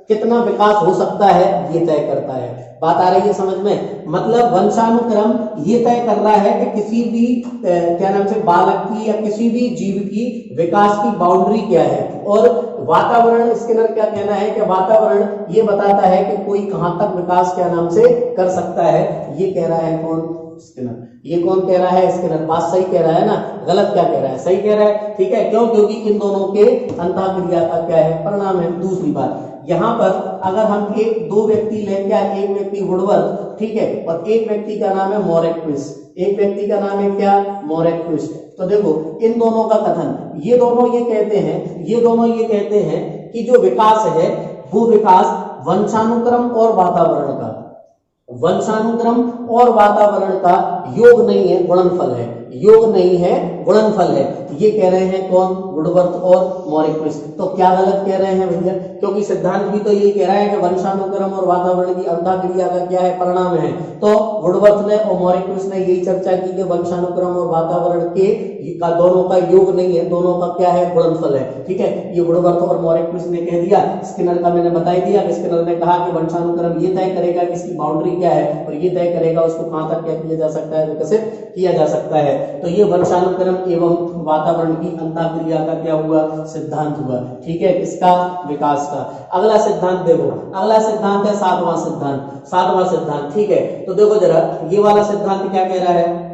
कितना विकास हो सकता है ये तय करता है। बात आ रही है समझ में? मतलब वंशानुक्रम ये तय कर रहा है कि किसी भी क्या नाम से बालक की या किसी भी जीव की विकास की बाउंड्री क्या है। और वातावरण, स्किनर क्या कहना है कि वातावरण ये बताता है कि कोई कहां तक विकास क्या नाम से कर सकता है। ये कह रहा है कौन, स्किनर। ये कौन कह रहा है, स्किनर। बात सही कह रहा है ना, गलत क्या कह रहा है, सही कह रहा है, ठीक है। क्यों? क्योंकि इन दोनों के अंतःक्रिया का क्या है, परिणाम है। दूसरी बात, यहाँ पर अगर हम दो व्यक्ति लें, क्या, एक व्यक्ति वुडवर्थ, ठीक है, और एक व्यक्ति का नाम है मोरेक्विस, एक व्यक्ति का नाम है क्या, मोरेक्विस। तो देखो इन दोनों का कथन, ये दोनों ये कहते हैं कि जो विकास है वो विकास वंशानुक्रम और वातावरण का योग नहीं है, गुणनफल है। योग नहीं है, गुणनफल है। ये कह रहे हैं कौन, वुडवर्थ और मोरेक्विस। तो क्या गलत कह रहे हैं भैया? क्योंकि सिद्धांत भी तो ये कह रहा है कि वंशानुक्रम और वातावरण की अंतःक्रिया का क्या है, परिणाम है। तो वुडवर्थ ने और मोरेक्विस ने यही चर्चा की कि वंशानुक्रम और वातावरण का दोनों का योग नहीं है, दोनों का क्या है, गुणनफल है, ठीक है। ये वुडवर्थ और मोरेक्विस ने कह दिया। स्किनर का मैंने बता दिया, स्किनर ने कहा कि वंशानुक्रम ये तय करेगा कि इसकी बाउंड्री क्या है, और ये तय करेगा उसको कहां तक क्या किया जा सकता है, विकसित किया जा सकता है। तो ये वंशानुक्रम एवं वातावरण की अंतःक्रिया का क्या हुआ, सिद्धांत हुआ, ठीक है, किसका, विकास का। अगला सिद्धांत देखो, अगला सिद्धांत है सातवां सिद्धांत, ठीक है। तो देखो जरा, ये वाला सिद्धांत क्या कह रहा है,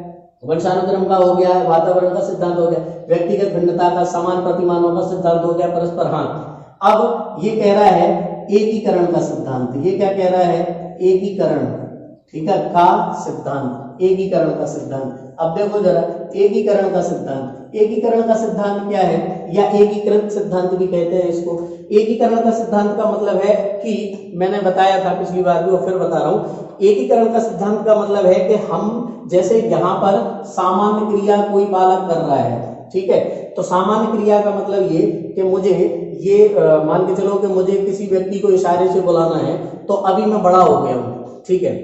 वंशानुक्रम का हो गया, वातावरण का सिद्धांत हो गया, व्यक्तिगत भिन्नता का, समान प्रतिमानों का सिद्धांत हो गया, परस्पर हाँ। अब ये कह रहा है एकीकरण का सिद्धांत। ये क्या कह रहा है, एकीकरण, ठीक है, का सिद्धांत, एकीकरण का सिद्धांत। अब देखो जरा, एकीकरण का सिद्धांत क्या है, या एकीकृत सिद्धांत भी कहते हैं इसको। एकीकरण का सिद्धांत का मतलब है कि मैंने बताया था पिछली बार भी और फिर बता रहा हूं, एकीकरण का सिद्धांत का मतलब है कि हम जैसे यहाँ पर सामान्य क्रिया कोई बालक कर रहा है, ठीक है, तो सामान्य क्रिया का मतलब ये कि मुझे ये मान के चलो कि मुझे किसी व्यक्ति को इशारे से बुलाना है, तो अभी मैं बड़ा हो गया हूँ, ठीक है,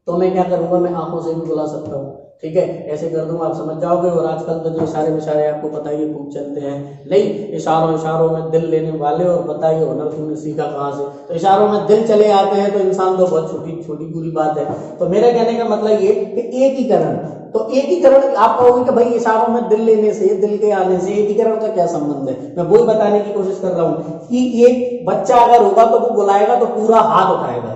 तो मैं क्या करूंगा, मैं आंखों से भी बुला सकता हूँ, ठीक है, ऐसे कर दूंगा, आप समझ जाओगे। और आजकल तो जो इशारे आपको पता ही खूब चलते हैं, नहीं, इशारों में दिल लेने वाले, और बताइए हुनर तुमने सीखा कहाँ से। तो इशारों में दिल चले आते हैं तो इंसान तो बहुत छोटी पूरी बात है। तो मेरे कहने का मतलब ये कि एकीकरण, तो एकीकरण आप कहोगे कि भाई इशारों में दिल लेने से, दिल के आने से एकीकरण का क्या संबंध है। मैं वही बताने की कोशिश कर रहा हूं कि एक बच्चा अगर होगा तो वो बुलाएगा तो पूरा हाथ उठाएगा,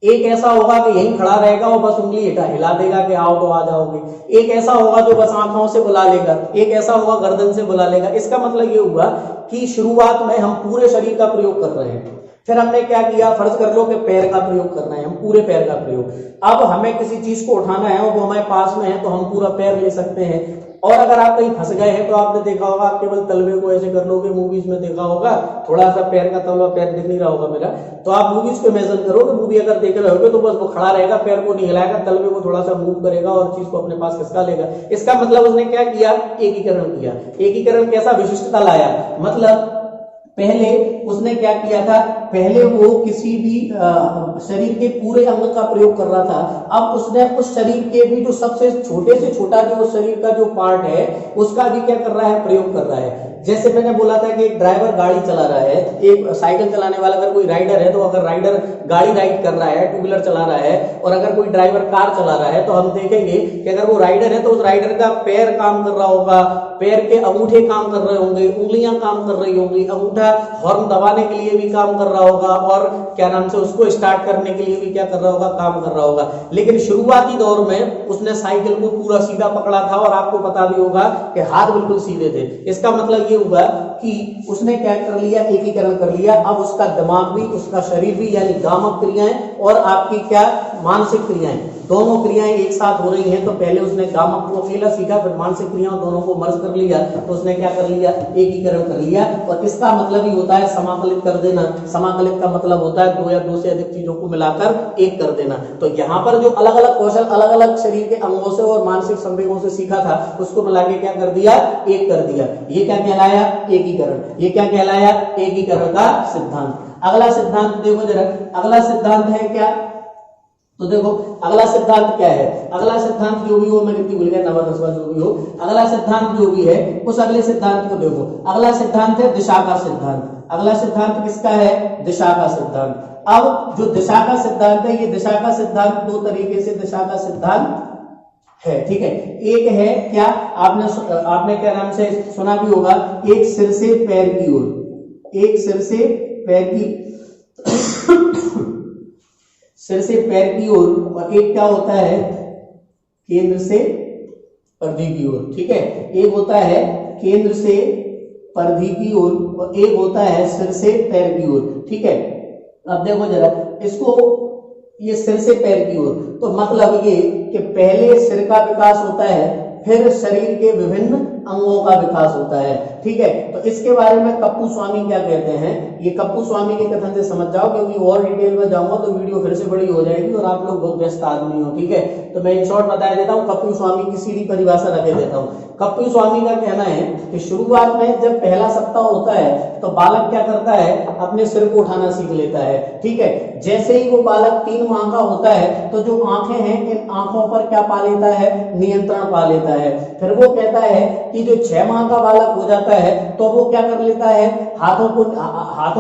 एक ऐसा होगा कि यहीं खड़ा रहेगा और बस उंगली हिला देगा कि आओ तो आ जाओगे, एक ऐसा होगा जो बस आंखों से बुला लेगा, एक ऐसा होगा गर्दन से बुला लेगा। इसका मतलब ये हुआ कि शुरुआत में हम पूरे शरीर का प्रयोग कर रहे हैं, फिर हमने क्या किया, फर्ज कर लो कि पैर का प्रयोग करना है, हम पूरे पैर का प्रयोग। अब हमें किसी चीज को उठाना है और वो हमारे पास में है तो हम पूरा पैर ले सकते हैं। और अगर आप कहीं फंस गए हैं तो आपने देखा होगा, आप केवल तलवे को ऐसे कर लोगे, मूवीज में देखा होगा, थोड़ा सा पैर का तलवा, पैर दिख नहीं रहा होगा मेरा, तो आप मूवीज को इमेजिन करोगे, मूवी अगर देख रहे होगे तो बस वो खड़ा रहेगा, पैर को नहीं हिलाएगा, तलवे को थोड़ा सा मूव करेगा और चीज को अपने पास खिसका लेगा। इसका मतलब उसने क्या किया, एकीकरण किया। एकीकरण कैसा, विशिष्टता लाया। मतलब पहले उसने क्या किया था, पहले वो किसी भी शरीर के पूरे अंग का प्रयोग कर रहा था, अब उसने उस शरीर के भी जो सबसे छोटे से छोटा जो शरीर का जो पार्ट है उसका भी क्या कर रहा है, प्रयोग कर रहा है। जैसे मैंने बोला था कि एक ड्राइवर गाड़ी चला रहा है, एक साइकिल चलाने वाला अगर कोई राइडर है, तो अगर राइडर गाड़ी राइड कर रहा है, टू व्हीलर चला रहा है, और अगर कोई ड्राइवर कार चला रहा है, तो हम देखेंगे कि अगर वो राइडर है तो उस राइडर का पैर काम कर रहा होगा, पैर के अंगूठे काम कर रहे होंगे, उंगलियां काम कर रही होंगी, अंगूठा हॉर्न दबाने के लिए भी काम कर रहा होगा, और क्या नाम से उसको स्टार्ट करने के लिए भी क्या कर रहा होगा, काम कर रहा होगा। लेकिन शुरुआती दौर में उसने साइकिल को पूरा सीधा पकड़ा था, और आपको पता भी होगा कि हाथ बिल्कुल सीधे थे। इसका मतलब ये हुआ कि उसने क्या कर लिया, एकीकरण कर लिया। अब उसका दिमाग भी, उसका शरीर भी, यानी गामक क्रियाएं और आपकी क्या मानसिक क्रियाएं, दोनों क्रियाएं एक साथ हो रही हैं। तो पहले उसने गामक को अकेला सीखा, फिर मानसिक क्रियाओं दोनों को मर्ज कर लिया, तो उसने क्या कर लिया, एकीकरण कर लिया। और इसका मतलब ही होता है समाकलित कर देना। समाकलित का मतलब होता है दो या दो से अधिक चीजों को मिलाकर एक कर देना। तो यहाँ पर जो अलग अलग कौशल अलग अलग शरीर के अंगों से और मानसिक संवेगों से सीखा था, उसको मिला के क्या कर दिया, एक कर दिया। ये क्या कहलाया, एकीकरण। ये क्या कहलाया, एकीकरण का सिद्धांत। अगला सिद्धांत देखो जरा, अगला सिद्धांत है क्या, तो देखो अगला सिद्धांत क्या है। अगला सिद्धांत जो भी हो, मैं कितनी भूल गया, 9वां 10वां जो भी हो, अगला सिद्धांत जो भी है उस अगले सिद्धांत को देखो। अगला सिद्धांत है दिशा का सिद्धांत। अगला सिद्धांत किसका है, दिशा का सिद्धांत। अब जो दिशा का सिद्धांत है, ये दिशा का सिद्धांत दो तरीके से दिशा का सिद्धांत है, ठीक है। एक है क्या, आपने क्या नाम से सुना भी होगा, एक सिर से पैर की ओर, एक सिर से पैर की सिर से पैर की ओर, और एक क्या होता है, केंद्र से परिधि की ओर, ठीक है। एक होता है केंद्र से परिधि की ओर और एक होता है सिर से पैर की ओर, ठीक है। अब देखो जरा इसको, ये सिर से पैर की ओर, तो मतलब ये कि पहले सिर का विकास होता है, फिर शरीर के विभिन्न अंगों का विकास होता है, ठीक है। तो इसके बारे में कप्पू स्वामी क्या कहते हैं, ये कप्पू स्वामी के कथन से समझ जाओ, क्योंकि और डिटेल में जाऊंगा तो वीडियो फिर से बड़ी हो जाएगी और आप लोग बहुत व्यस्त आदमी हो, ठीक है। तो मैं इन शॉर्ट बता देता हूँ, कप्पू स्वामी की सीधी परिभाषा रखे देता हूँ। कप्पू स्वामी का कहना है कि शुरुआत में जब पहला सप्ताह होता है तो बालक क्या करता है, अपने सिर को उठाना सीख लेता है, ठीक है। जैसे ही वो बालक 3 माह का होता है तो जो आंखें हैं, इन आंखों पर क्या पा लेता है, नियंत्रण पा लेता है। फिर वो कहता है कि जो 6 माह का बालक हो जाता है तो वो क्या कर लेता है, हाथों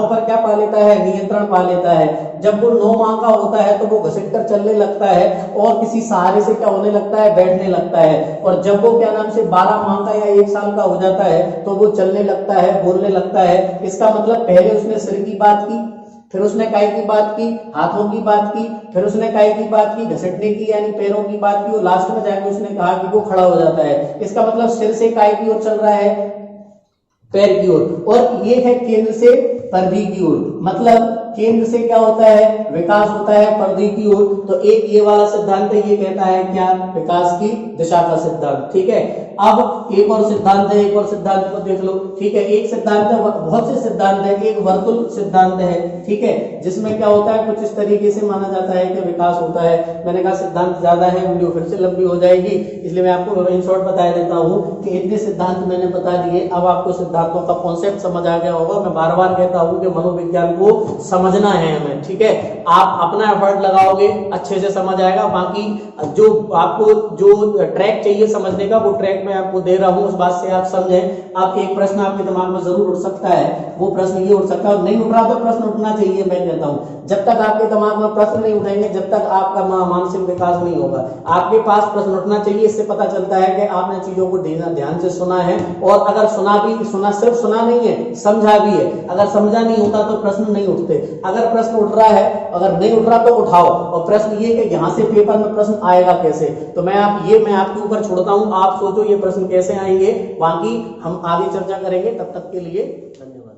पर क्या पा लेता है, नियंत्रण पा लेता है। जब वो 9 माह का होता है तो वो घसीट कर चलने लगता है और किसी सहारे से क्या होने लगता है, बैठने लगता है। और जब वो क्या नाम से 12 माह का या 1 साल का हो जाता है तो वो चलने लगता है, बोलने लगता है। इसका मतलब पहले उसने सिर की बात की, फिर उसने काय की बात की, हाथों की बात की, फिर उसने काय की बात की, घसीटने की यानी पैरों की बात की, और लास्ट में जाकर उसने कहा कि वो खड़ा हो जाता है। इसका मतलब सिर से काय की ओर चल रहा है, पैर की ओर, और ये है केंद्र से परिधि की ओर। मतलब केंद्र से क्या होता है, विकास होता है परिधि की ओर। तो एक ये वाला सिद्धांत है, ये कहता है क्या, विकास की दिशा का सिद्धांत, ठीक है। अब एक और सिद्धांत है, एक और सिद्धांत को देख लो, ठीक है। एक सिद्धांत है, बहुत से सिद्धांत है, एक वर्तुल सिद्धांत है, ठीक है, जिसमें क्या होता है, कुछ इस तरीके से माना जाता है कि विकास होता है। मैंने कहा सिद्धांत ज्यादा है, वीडियो फिर से लंबी हो जाएगी, इसलिए मैं आपको इन शॉर्ट बता देता हूँ कि इतने सिद्धांत मैंने बता दिए। अब आपको सिद्धांतों का कॉन्सेप्ट समझ आ गया होगा। मैं बार बार कहता हूँ कि मनोविज्ञान को समझना है हमें, ठीक है। आप अपना एफर्ट लगाओगे, अच्छे से समझ आएगा। बाकी जो आपको जो ट्रैक चाहिए समझने का, वो ट्रैक मैं आपको दे रहा हूं, उस बात से आप समझें। आप एक प्रश्न आपके दिमाग में जरूर उठ सकता है, वो प्रश्न ये उठ सकता है, और नहीं उठ रहा तो प्रश्न उठना चाहिए। मैं कहता हूं जब तक आपके दिमाग में प्रश्न नहीं उठेंगे, जब तक आपका मानसिक विकास नहीं होगा। आपके पास प्रश्न उठना चाहिए, इससे पता चलता है कि आपने चीजों को ध्यान से सुना है, और अगर सुना सिर्फ सुना नहीं है, समझा भी है। अगर समझा नहीं होता तो प्रश्न नहीं उठते। अगर प्रश्न उठ रहा है, अगर नहीं उठ रहा तो उठाओ। और प्रश्न ये कि यहाँ से पेपर में प्रश्न आएगा कैसे, तो मैं आपके ऊपर छोड़ता हूँ, आप सोचो ये प्रश्न कैसे आएंगे। बाकी हम आगे चर्चा करेंगे, तब तक के लिए धन्यवाद।